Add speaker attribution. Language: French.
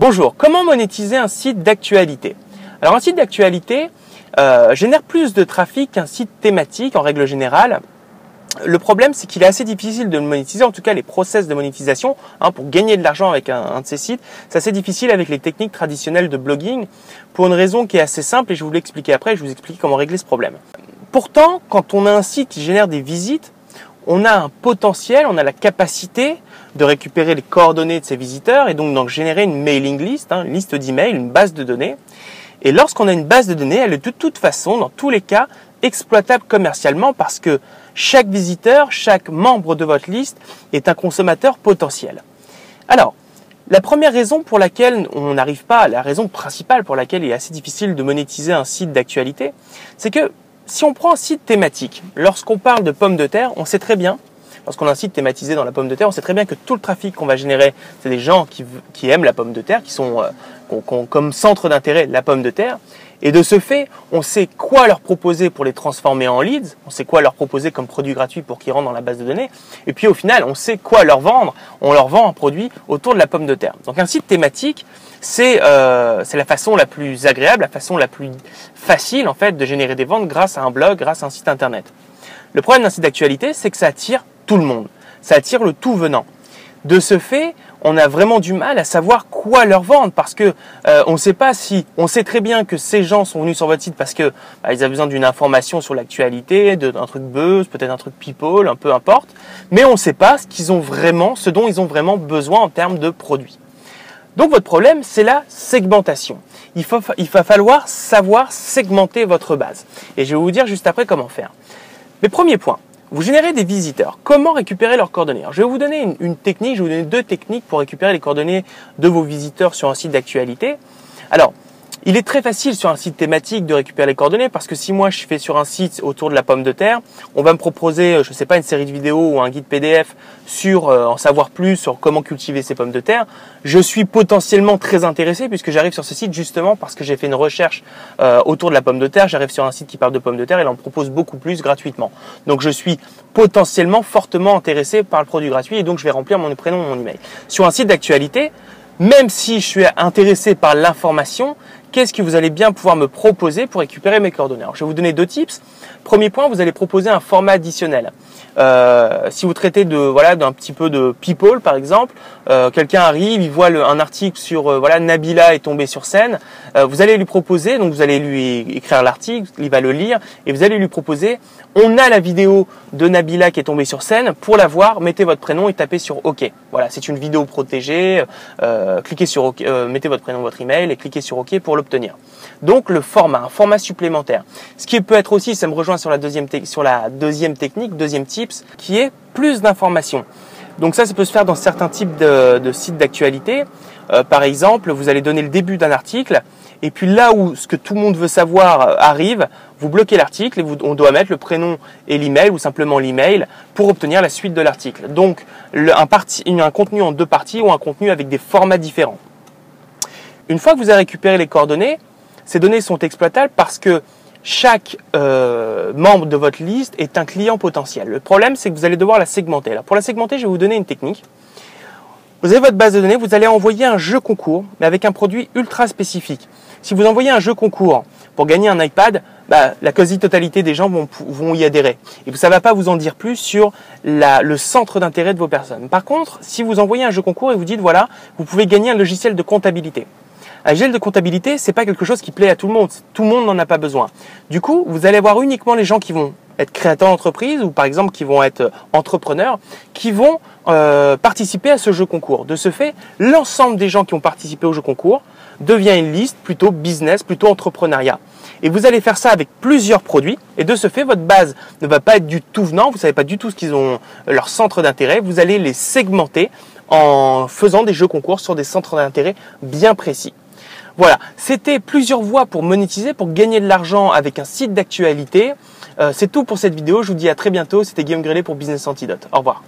Speaker 1: Bonjour, comment monétiser un site d'actualité? Alors un site d'actualité génère plus de trafic qu'un site thématique en règle générale. Le problème, c'est qu'il est assez difficile de le monétiser, en tout cas les process de monétisation, pour gagner de l'argent avec un de ces sites, c'est assez difficile avec les techniques traditionnelles de blogging, pour une raison qui est assez simple et je vais vous l'expliquer après, je vais vous expliquer comment régler ce problème. Pourtant, quand on a un site qui génère des visites, on a un potentiel, on a la capacité de récupérer les coordonnées de ces visiteurs et donc d'en générer une mailing list, une liste d'emails, une base de données. Et lorsqu'on a une base de données, elle est de toute façon, dans tous les cas, exploitable commercialement parce que chaque visiteur, chaque membre de votre liste est un consommateur potentiel. Alors, la première raison pour laquelle on n'arrive pas, la raison principale pour laquelle il est assez difficile de monétiser un site d'actualité, c'est que si on prend un site thématique, lorsqu'on parle de pommes de terre, on sait très bien, lorsqu'on a un site thématisé dans la pomme de terre, on sait très bien que tout le trafic qu'on va générer, c'est des gens qui aiment la pomme de terre, qui ont comme centre d'intérêt la pomme de terre. Et de ce fait, on sait quoi leur proposer pour les transformer en leads, on sait quoi leur proposer comme produit gratuit pour qu'ils rentrent dans la base de données, et puis au final, on sait quoi leur vendre, on leur vend un produit autour de la pomme de terre. Donc un site thématique, c'est la façon la plus agréable, la façon la plus facile en fait de générer des ventes grâce à un blog, grâce à un site internet. Le problème d'un site d'actualité, c'est que ça attire tout le monde, ça attire le tout venant. De ce fait, on a vraiment du mal à savoir quoi leur vendre parce que on ne sait pas si, on sait très bien que ces gens sont venus sur votre site parce que ils avaient besoin d'une information sur l'actualité, d'un truc buzz, peut-être un truc people, un peu importe, mais on ne sait pas ce dont ils ont vraiment besoin en termes de produits. Donc votre problème, c'est la segmentation. Il va falloir savoir segmenter votre base. Et je vais vous dire juste après comment faire. Mais premier point. Vous générez des visiteurs. Comment récupérer leurs coordonnées? Alors, je vais vous donner une technique, je vais vous donner deux techniques pour récupérer les coordonnées de vos visiteurs sur un site d'actualité. Alors, il est très facile sur un site thématique de récupérer les coordonnées parce que si moi je fais sur un site autour de la pomme de terre, on va me proposer, je ne sais pas, une série de vidéos ou un guide PDF sur en savoir plus sur comment cultiver ces pommes de terre. Je suis potentiellement très intéressé puisque j'arrive sur ce site justement parce que j'ai fait une recherche autour de la pomme de terre. J'arrive sur un site qui parle de pommes de terre et il en propose beaucoup plus gratuitement. Donc je suis potentiellement fortement intéressé par le produit gratuit et donc je vais remplir mon prénom et mon email. Sur un site d'actualité, même si je suis intéressé par l'information, qu'est-ce que vous allez bien pouvoir me proposer pour récupérer mes coordonnées? Alors, je vais vous donner deux tips. Premier point, vous allez proposer un format additionnel. Si vous traitez d'un petit peu de people, par exemple, quelqu'un arrive, il voit un article sur Nabila est tombée sur scène. Vous allez lui proposer, donc vous allez lui écrire l'article, il va le lire et vous allez lui proposer. On a la vidéo de Nabila qui est tombée sur scène. Pour la voir, mettez votre prénom et tapez sur OK. Voilà, c'est une vidéo protégée. Cliquez sur OK, mettez votre prénom, votre email et cliquez sur OK pour l'obtenir. Donc le format, un format supplémentaire. Ce qui peut être aussi, ça me rejoint sur la deuxième technique, deuxième tips, qui est plus d'informations. Donc ça peut se faire dans certains types de sites d'actualité. Par exemple, vous allez donner le début d'un article et puis là où ce que tout le monde veut savoir arrive, vous bloquez l'article et on doit mettre le prénom et l'email ou simplement l'email pour obtenir la suite de l'article. Donc un contenu en deux parties ou un contenu avec des formats différents. Une fois que vous avez récupéré les coordonnées, ces données sont exploitables parce que chaque membre de votre liste est un client potentiel. Le problème, c'est que vous allez devoir la segmenter. Alors, pour la segmenter, je vais vous donner une technique. Vous avez votre base de données, vous allez envoyer un jeu concours, mais avec un produit ultra spécifique. Si vous envoyez un jeu concours pour gagner un iPad, la quasi-totalité des gens vont y adhérer. Et ça ne va pas vous en dire plus sur le centre d'intérêt de vos personnes. Par contre, si vous envoyez un jeu concours et vous dites, voilà, vous pouvez gagner un logiciel de comptabilité. Un logiciel de comptabilité, c'est pas quelque chose qui plaît à tout le monde. Tout le monde n'en a pas besoin. Du coup, vous allez avoir uniquement les gens qui vont être créateurs d'entreprise ou par exemple qui vont être entrepreneurs, qui vont participer à ce jeu concours. De ce fait, l'ensemble des gens qui ont participé au jeu concours devient une liste plutôt business, plutôt entrepreneuriat. Et vous allez faire ça avec plusieurs produits et de ce fait, votre base ne va pas être du tout venant, vous ne savez pas du tout ce qu'ils ont, leur centre d'intérêt, vous allez les segmenter en faisant des jeux concours sur des centres d'intérêt bien précis. Voilà, c'était plusieurs voies pour monétiser, pour gagner de l'argent avec un site d'actualité. C'est tout pour cette vidéo, je vous dis à très bientôt, c'était Guillaume Grélet pour Business Antidote. Au revoir.